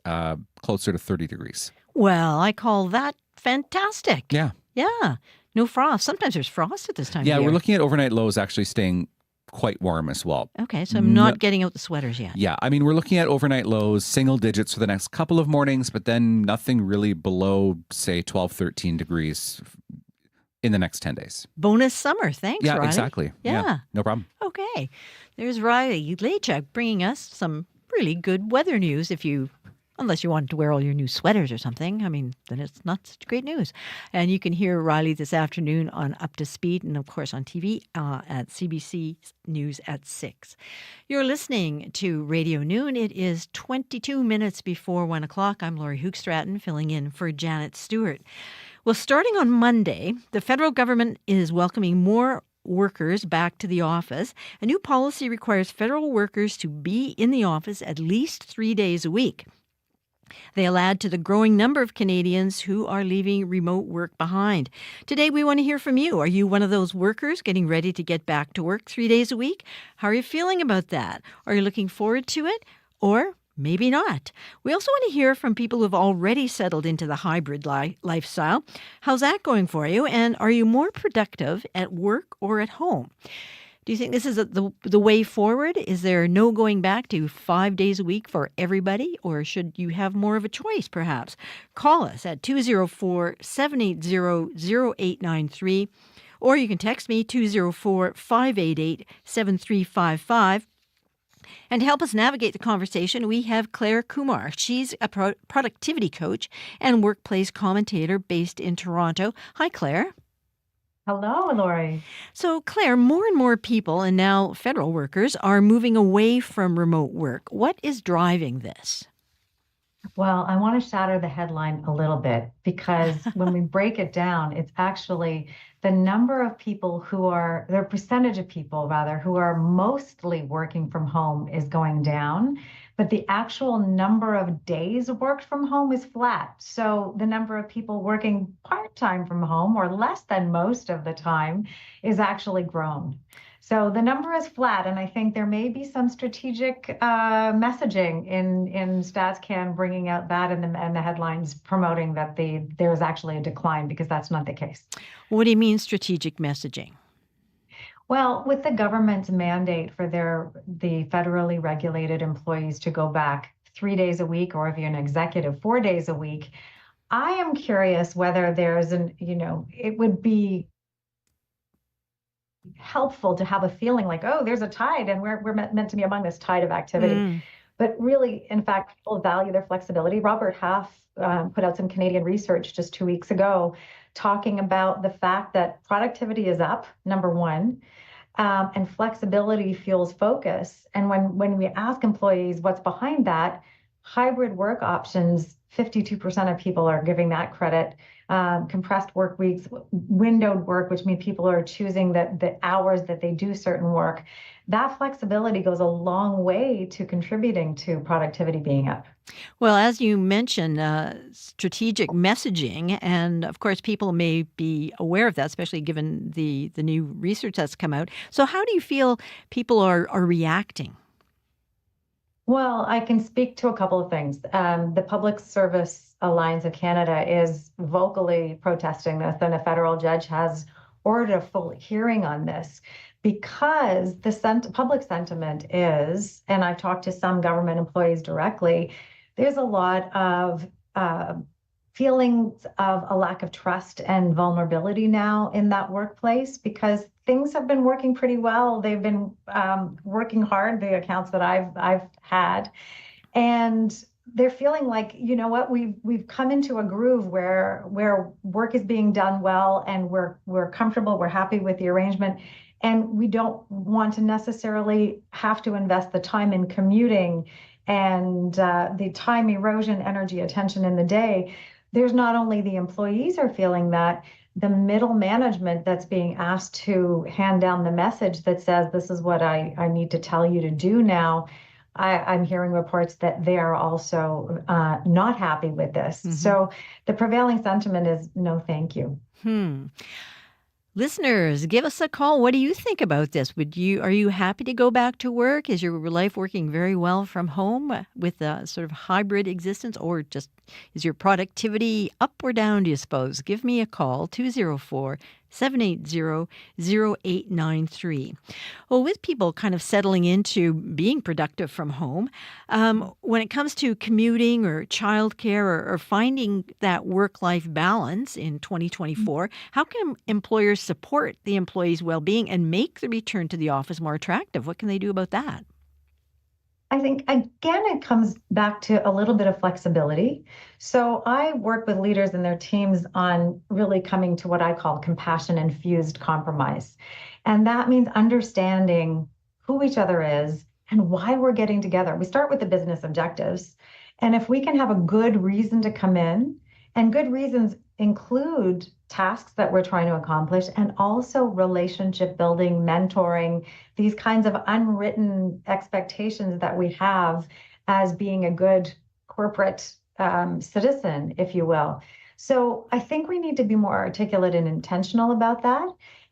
closer to 30 degrees. Well, I call that fantastic. Yeah. Yeah. No frost. Sometimes there's frost at this time of year. Yeah, we're looking at overnight lows actually staying quite warm as well. Okay, so I'm not getting out the sweaters yet. Yeah, I mean, we're looking at overnight lows, single digits for the next couple of mornings, but then nothing really below, say, 12, 13 degrees in the next 10 days. Bonus summer. Thanks, Yeah, Riley. exactly. Yeah, no problem. Okay. There's Riley Lachuk bringing us some really good weather news unless you wanted to wear all your new sweaters or something. I mean, then it's not such great news. And you can hear Riley this afternoon on Up to Speed and, of course, on TV at CBC News at 6. You're listening to Radio Noon. It is 22 minutes before 1 o'clock. I'm Laurie Hoogstraten, filling in for Janet Stewart. Well, starting on Monday, the federal government is welcoming more workers back to the office. A new policy requires federal workers to be in the office at least 3 days a week. They'll add to the growing number of Canadians who are leaving remote work behind. Today, we want to hear from you. Are you one of those workers getting ready to get back to work 3 days a week? How are you feeling about that? Are you looking forward to it? Or maybe not. We also want to hear from people who have already settled into the hybrid lifestyle. How's that going for you? And are you more productive at work or at home? Do you think this is the way forward? Is there no going back to 5 days a week for everybody? Or should you have more of a choice, perhaps? Call us at 204-780-0893. Or you can text me, 204-588-7355. And to help us navigate the conversation, we have Claire Kumar. She's a productivity coach and workplace commentator based in Toronto. Hi, Claire. Hello, Laurie. So, Claire, more and more people, and now federal workers, are moving away from remote work. What is driving this? Well, I want to shatter the headline a little bit because when we break it down, it's actually the number of people the percentage of people rather, who are mostly working from home is going down, but the actual number of days worked from home is flat. So the number of people working part-time from home or less than most of the time is actually grown. So the number is flat, and I think there may be some strategic messaging in StatsCan bringing out that and the headlines promoting that there's actually a decline, because that's not the case. What do you mean strategic messaging? Well, with the government's mandate for the federally regulated employees to go back 3 days a week, or if you're an executive, 4 days a week, I am curious whether there's it would be helpful to have a feeling like, oh, there's a tide and we're meant to be among this tide of activity. but really, in fact, people value their flexibility. Robert Half put out some Canadian research just 2 weeks ago talking about the fact that productivity is up, number one, and flexibility fuels focus. And when we ask employees what's behind that, hybrid work options, 52% of people are giving that credit. Compressed work weeks, windowed work, which means people are choosing the hours that they do certain work. That flexibility goes a long way to contributing to productivity being up. Well, as you mentioned, strategic messaging, and of course, people may be aware of that, especially given the new research that's come out. So, how do you feel people are reacting? Well, I can speak to a couple of things. The Public Service Alliance of Canada is vocally protesting this, and a federal judge has ordered a full hearing on this because the public sentiment is, and I've talked to some government employees directly, there's a lot of feelings of a lack of trust and vulnerability now in that workplace because things have been working pretty well. They've been working hard, the accounts that I've had, and they're feeling like, you know what, we've come into a groove where work is being done well, and we're comfortable, we're happy with the arrangement, and we don't want to necessarily have to invest the time in commuting and the time erosion, energy, attention in the day. There's not only the employees are feeling that, the middle management that's being asked to hand down the message that says, this is what I need to tell you to do now. I'm hearing reports that they are also not happy with this. Mm-hmm. So the prevailing sentiment is no, thank you. Listeners, give us a call. What do you think about this? Are you happy to go back to work? Is your life working very well from home with a sort of hybrid existence, or just is your productivity up or down, do you suppose? Give me a call, 204-780-0893. Well, with people kind of settling into being productive from home, when it comes to commuting or childcare or finding that work-life balance in 2024, how can employers support the employees' well-being and make the return to the office more attractive? What can they do about that? I think, again, it comes back to a little bit of flexibility. So I work with leaders and their teams on really coming to what I call compassion-infused compromise. And that means understanding who each other is and why we're getting together. We start with the business objectives. And if we can have a good reason to come in, and good reasons include tasks that we're trying to accomplish, and also relationship building, mentoring, these kinds of unwritten expectations that we have as being a good corporate citizen, if you will. So I think we need to be more articulate and intentional about that.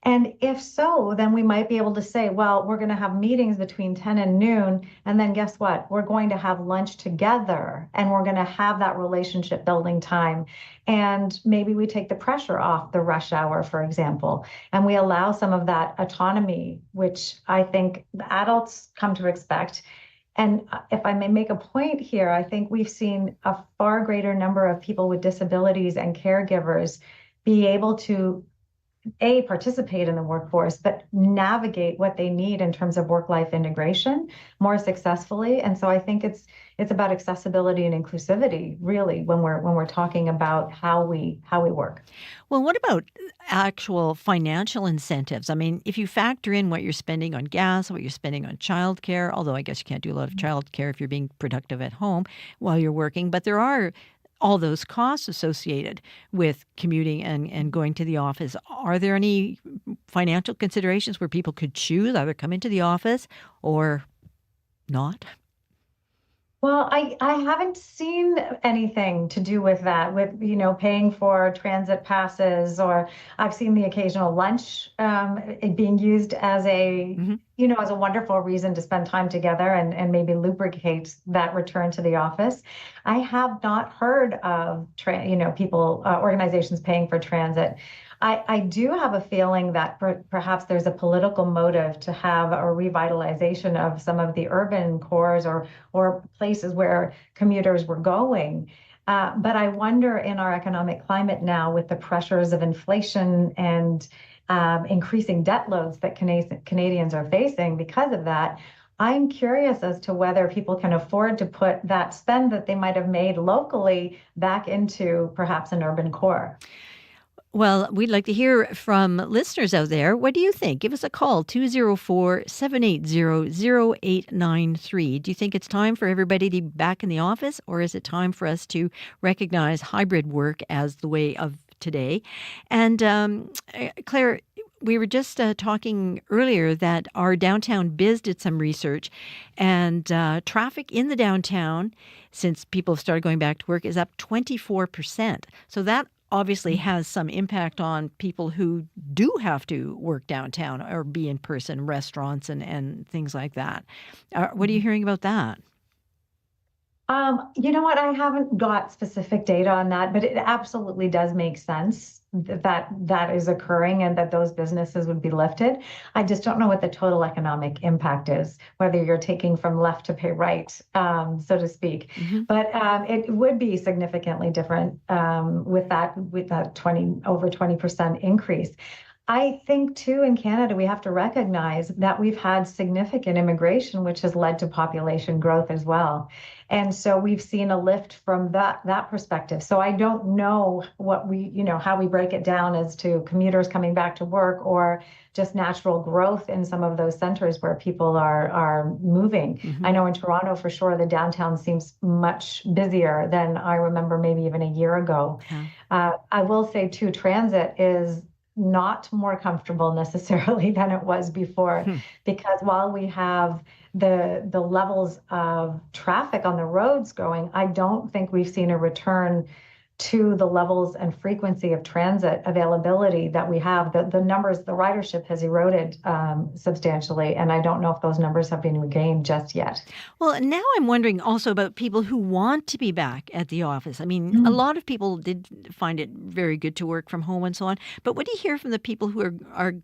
And if so, then we might be able to say, well, we're going to have meetings between 10 and noon. And then guess what? We're going to have lunch together, and we're going to have that relationship building time. And maybe we take the pressure off the rush hour, for example, and we allow some of that autonomy, which I think the adults come to expect. And if I may make a point here, I think we've seen a far greater number of people with disabilities and caregivers be able to participate in the workforce, but navigate what they need in terms of work-life integration more successfully. And so I think it's about accessibility and inclusivity, really, when we're talking about how we work. Well, what about actual financial incentives? I mean, if you factor in what you're spending on gas, what you're spending on childcare, although I guess you can't do a lot of childcare if you're being productive at home while you're working, but there are all those costs associated with commuting and going to the office. Are there any financial considerations where people could choose either come into the office or not? Well, I haven't seen anything to do with that, with, paying for transit passes, or I've seen the occasional lunch being used as a, as a wonderful reason to spend time together and maybe lubricate that return to the office. I have not heard of, organizations paying for transit. I do have a feeling that perhaps there's a political motive to have a revitalization of some of the urban cores or places where commuters were going. But I wonder, in our economic climate now, with the pressures of inflation and increasing debt loads that Canadians are facing because of that, I'm curious as to whether people can afford to put that spend that they might have made locally back into perhaps an urban core. Well, we'd like to hear from listeners out there. What do you think? Give us a call, 204-780-0893. Do you think it's time for everybody to be back in the office, or is it time for us to recognize hybrid work as the way of today? And Claire, we were just talking earlier that our Downtown Biz did some research, and traffic in the downtown, since people have started going back to work, is up 24%. So that obviously has some impact on people who do have to work downtown or be in person, restaurants and things like that. What are you hearing about that? You know what? I haven't got specific data on that, but it absolutely does make sense that that is occurring and that those businesses would be lifted. I just don't know what the total economic impact is, whether you're taking from left to pay right, so to speak. But it would be significantly different with that over 20% increase. I think, too, in Canada, we have to recognize that we've had significant immigration, which has led to population growth as well. And so we've seen a lift from that perspective. So I don't know how we break it down as to commuters coming back to work or just natural growth in some of those centers where people are moving. I know in Toronto, for sure, the downtown seems much busier than I remember maybe even a year ago. I will say, too, transit is not more comfortable necessarily than it was before, because while we have the levels of traffic on the roads going, I don't think we've seen a return to the levels and frequency of transit availability that we have. The numbers, the ridership has eroded substantially, and I don't know if those numbers have been regained just yet. Well, now I'm wondering also about people who want to be back at the office. I mean, a lot of people did find it very good to work from home and so on, but what do you hear from the people who are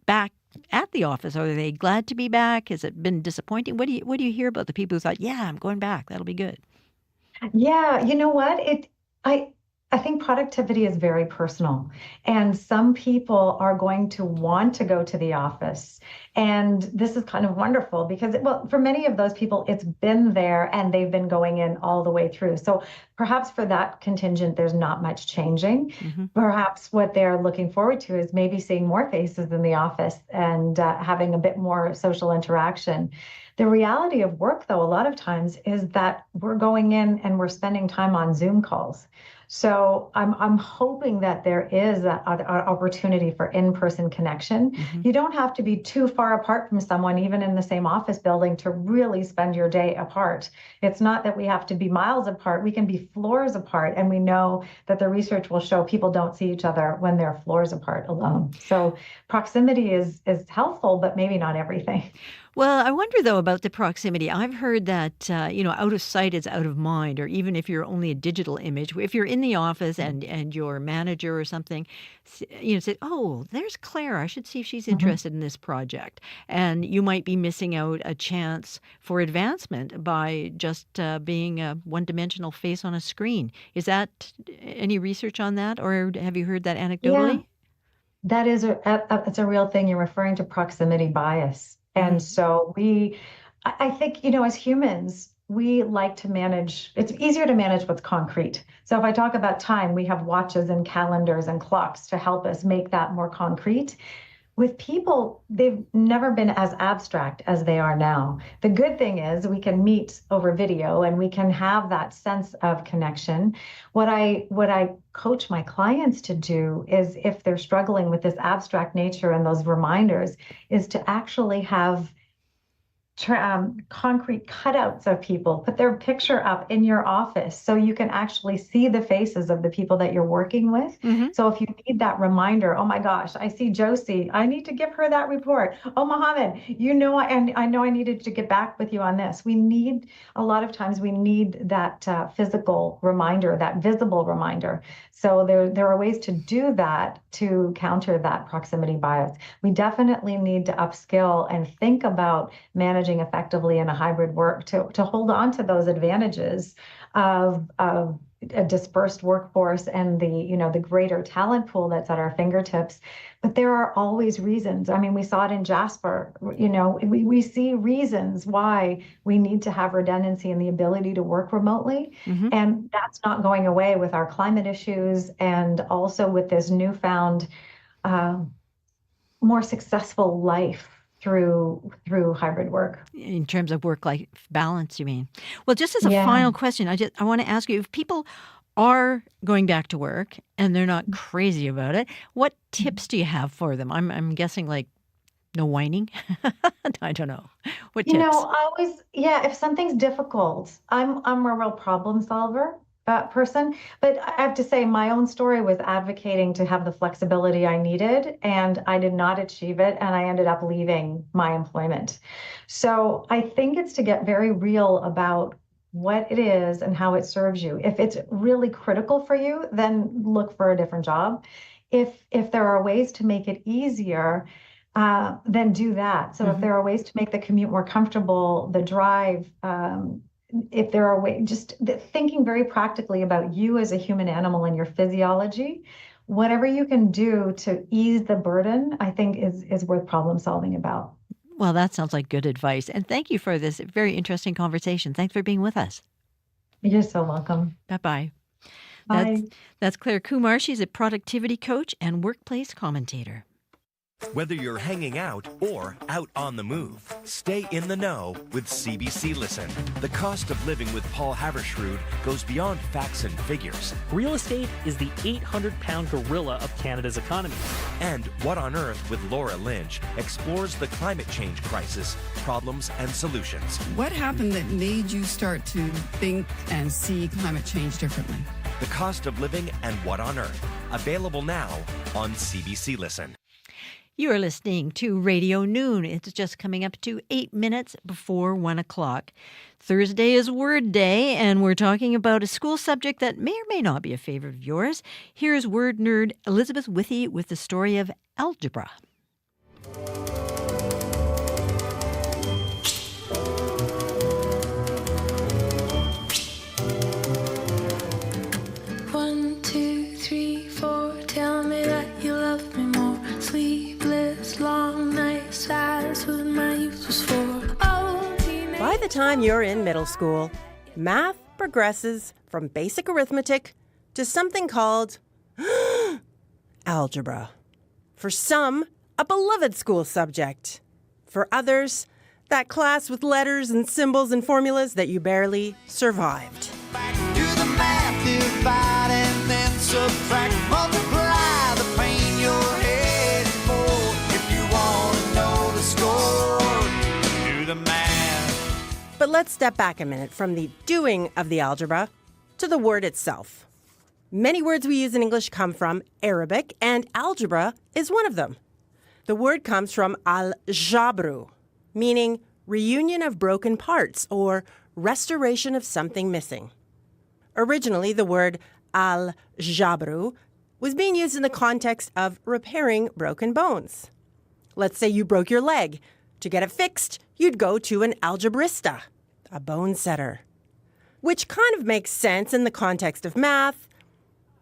back at the office? Are they glad to be back? Has it been disappointing? What do you hear about the people who thought, yeah, I'm going back, that'll be good? Yeah, you know what? I think productivity is very personal, and some people are going to want to go to the office. And this is kind of wonderful because, well, for many of those people, it's been there and they've been going in all the way through. So perhaps for that contingent, there's not much changing. Perhaps what they're looking forward to is maybe seeing more faces in the office and having a bit more social interaction. The reality of work, though, a lot of times is that we're going in and we're spending time on Zoom calls. So I'm hoping that there is an opportunity for in-person connection. You don't have to be too far apart from someone, even in the same office building, to really spend your day apart. It's not that we have to be miles apart. We can be floors apart. And we know that the research will show people don't see each other when they're floors apart alone. So proximity is helpful, but maybe not everything. Well, I wonder, though, about the proximity. I've heard that, out of sight is out of mind, or even if you're only a digital image, if you're in the office and your manager or something, say, oh, there's Claire. I should see if she's interested in this project. And you might be missing out a chance for advancement by just being a one-dimensional face on a screen. Is that any research on that, or have you heard that anecdotally? Yeah, that is it's a real thing. You're referring to proximity bias. And so I think, as humans, we like to manage, it's easier to manage what's concrete. So if I talk about time, we have watches and calendars and clocks to help us make that more concrete. With people, they've never been as abstract as they are now. The good thing is we can meet over video and we can have that sense of connection. What I coach my clients to do is, if they're struggling with this abstract nature and those reminders, is to actually have concrete cutouts of people, put their picture up in your office so you can actually see the faces of the people that you're working with. So if you need that reminder, oh my gosh, I see Josie, I need to give her that report. Oh, Mohammed, and I know I needed to get back with you on this. A lot of times we need that physical reminder, that visible reminder. So there are ways to do that to counter that proximity bias. We definitely need to upskill and think about managing effectively in a hybrid work to hold on to those advantages of a dispersed workforce and the greater talent pool that's at our fingertips. But there are always reasons. I mean, we saw it in Jasper. We see reasons why we need to have redundancy and the ability to work remotely. Mm-hmm. And that's not going away with our climate issues and also with this newfound more successful life through hybrid work. In terms of work-life balance, you mean? Well, just as a final question, I want to ask you, if people are going back to work and they're not crazy about it, what tips do you have for them? I'm guessing like no whining. I don't know. What tips? I always, if something's difficult, I'm a real problem solver person. But I have to say, my own story was advocating to have the flexibility I needed, and I did not achieve it, and I ended up leaving my employment. So I think it's to get very real about what it is and how it serves you. If it's really critical for you, then look for a different job. If there are ways to make it easier, then do that. So if there are ways to make the commute more comfortable, the drive, if there are ways, just thinking very practically about you as a human animal and your physiology, whatever you can do to ease the burden, I think is worth problem solving about. Well, that sounds like good advice. And thank you for this very interesting conversation. Thanks for being with us. You're so welcome. Bye-bye. Bye. That's Claire Kumar. She's a productivity coach and workplace commentator. Whether you're hanging out or out on the move, stay in the know with CBC Listen. The cost of living with Paul Havershrud goes beyond facts and figures. Real estate is the 800-pound gorilla of Canada's economy. And What on Earth with Laura Lynch explores the climate change crisis, problems and solutions. What happened that made you start to think and see climate change differently? The cost of living and What on Earth. Available now on CBC Listen. You are listening to Radio Noon. It's just coming up to 8 minutes before 1 o'clock. Thursday is Word Day, and we're talking about a school subject that may or may not be a favorite of yours. Here's word nerd Elizabeth Withy with the story of algebra. One, two, three, four. Tell me that you love me more. Sleepless, long nights, that's what my youth was for. By the time you're in middle school, math progresses from basic arithmetic to something called algebra. For some, a beloved school subject. For others, that class with letters and symbols and formulas that you barely survived. Do the math, divide and then subtract, multiply the pain you're heading for. If you want to know the score, do the math. But let's step back a minute from the doing of the algebra to the word itself. Many words we use in English come from Arabic, and algebra is one of them. The word comes from al-jabru, meaning reunion of broken parts or restoration of something missing. Originally, the word al-jabru was being used in the context of repairing broken bones. Let's say you broke your leg. To get it fixed, you'd go to an algebrista, a bone setter. Which kind of makes sense in the context of math,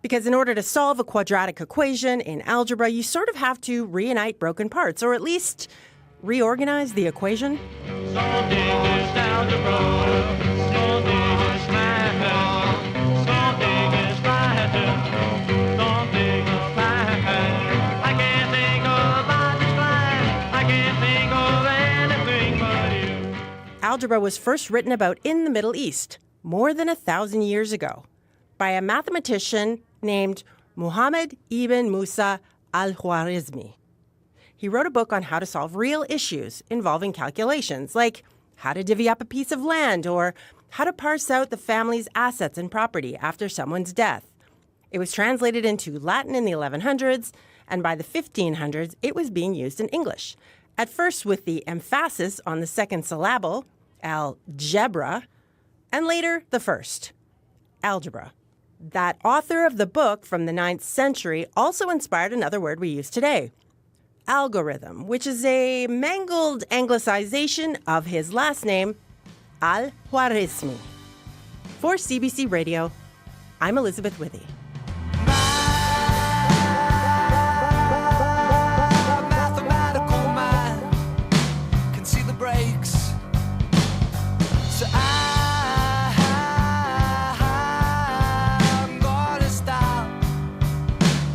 because in order to solve a quadratic equation in algebra, you sort of have to reunite broken parts, or at least reorganize the equation. Algebra was first written about in the Middle East, more than 1,000 years ago, by a mathematician named Muhammad ibn Musa al-Khwarizmi. He wrote a book on how to solve real issues involving calculations, like how to divvy up a piece of land or how to parse out the family's assets and property after someone's death. It was translated into Latin in the 1100s, and by the 1500s, it was being used in English. At first with the emphasis on the second syllable, algebra, and later the first, algebra. That author of the book from the 9th century also inspired another word we use today, algorithm, which is a mangled anglicization of his last name, al-Khwarizmi. For CBC Radio, I'm Elizabeth Withy. Mathematical mind can see the breaks. So I'm gonna stop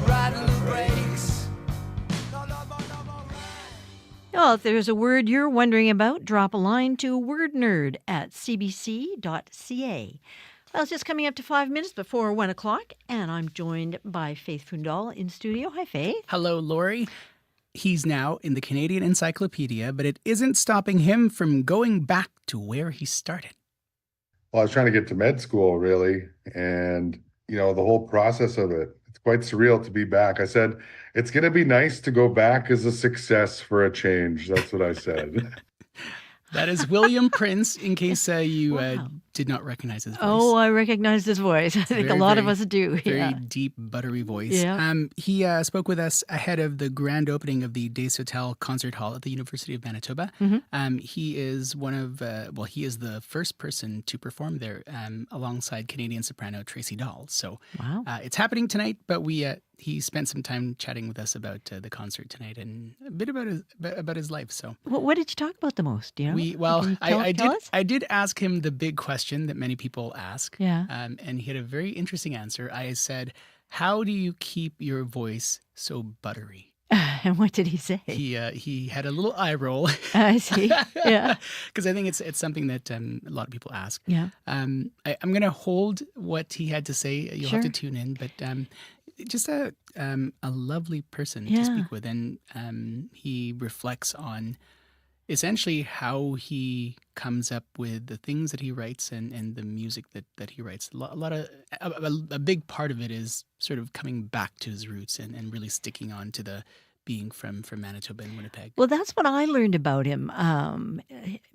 riding the brakes. Well, if there's a word you're wondering about, drop a line to wordnerd@cbc.ca. Well, it's just coming up to 5 minutes before 1 o'clock, and I'm joined by Faith Fundal in studio. Hi, Faith. Hello, Lori. He's now in the Canadian Encyclopedia, but it isn't stopping him from going back to where he started. Well, I was trying to get to med school, really, and, the whole process of it, it's quite surreal to be back. I said, it's going to be nice to go back as a success for a change. That's what I said. That is William Prince, in case you did not recognize his voice. Oh, I recognize his voice. I think a lot of us do. Very deep, buttery voice. Yeah. He spoke with us ahead of the grand opening of the Des Hotel Concert Hall at the University of Manitoba. Mm-hmm. He is he is the first person to perform there alongside Canadian soprano Tracy Dahl. So wow. It's happening tonight, but he spent some time chatting with us about the concert tonight and a bit about his life. So, what did you talk about the most? Do you know? I did ask him the big question that many people ask. Yeah. And he had a very interesting answer. I said, "How do you keep your voice so buttery?" And what did he say? He had a little eye roll. I see. Yeah. Because I think it's something that a lot of people ask. Yeah. I'm going to hold what he had to say. You'll have to tune in, but. Just a lovely person to speak with, and he reflects on essentially how he comes up with the things that he writes and the music that he writes. A big part of it is sort of coming back to his roots and really sticking on to the being from Manitoba and Winnipeg. Well, that's what I learned about him,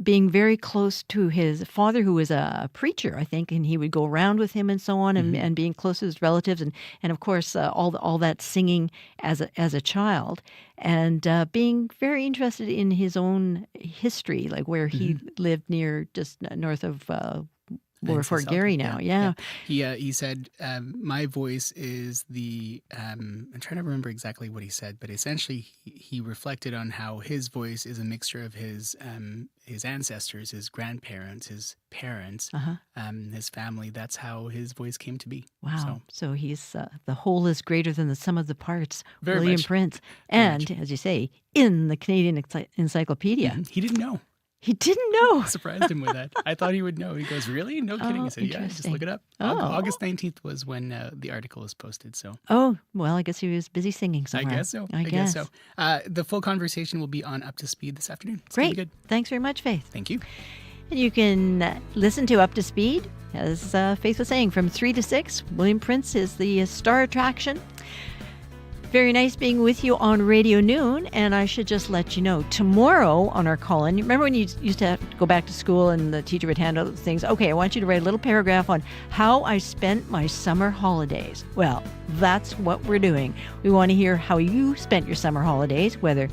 being very close to his father, who was a preacher, I think, and he would go around with him and so on, and being close to his relatives, and of course all that singing as a child, and being very interested in his own history, like where he lived near just north of Lower Fort Garry now. Yeah. He said, my voice is I'm trying to remember exactly what he said, but essentially he reflected on how his voice is a mixture of his ancestors, his grandparents, his parents, his family. That's how his voice came to be. Wow. So he's the whole is greater than the sum of the parts. Very William much. Prince. And, as you say, in the Canadian Encyclopedia. He didn't know. He didn't know. Surprised him with that. I thought he would know. He goes, really? No kidding. I said, yeah, just look it up. August 19th was when the article was posted. So. Oh, well, I guess he was busy singing somewhere. I guess so. The full conversation will be on Up to Speed this afternoon. It's Great. Good. Thanks very much, Faith. Thank you. And you can listen to Up to Speed, as Faith was saying, from 3 to 6. William Prince is the star attraction. Very nice being with you on Radio Noon, and I should just let you know, tomorrow on our call-in, remember when you used to have to go back to school and the teacher would hand out things? Okay, I want you to write a little paragraph on how I spent my summer holidays. Well, that's what we're doing. We want to hear how you spent your summer holidays, whether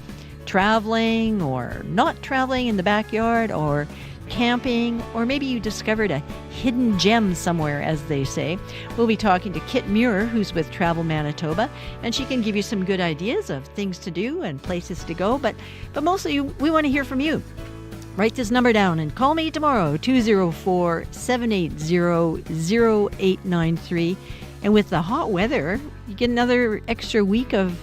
traveling or not traveling in the backyard or camping, or maybe you discovered a hidden gem somewhere, as they say. We'll be talking to Kit Muir, who's with Travel Manitoba, and she can give you some good ideas of things to do and places to go, but mostly we want to hear from you. Write this number down and call me tomorrow, 204-780-0893. And with the hot weather, you get another extra week of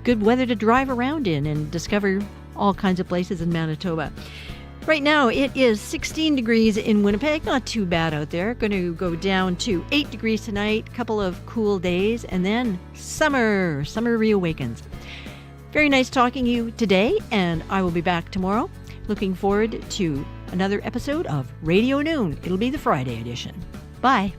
good weather to drive around in and discover all kinds of places in Manitoba. Right now, it is 16 degrees in Winnipeg. Not too bad out there. Going to go down to 8 degrees tonight. Couple of cool days. And then summer reawakens. Very nice talking to you today. And I will be back tomorrow. Looking forward to another episode of Radio Noon. It'll be the Friday edition. Bye.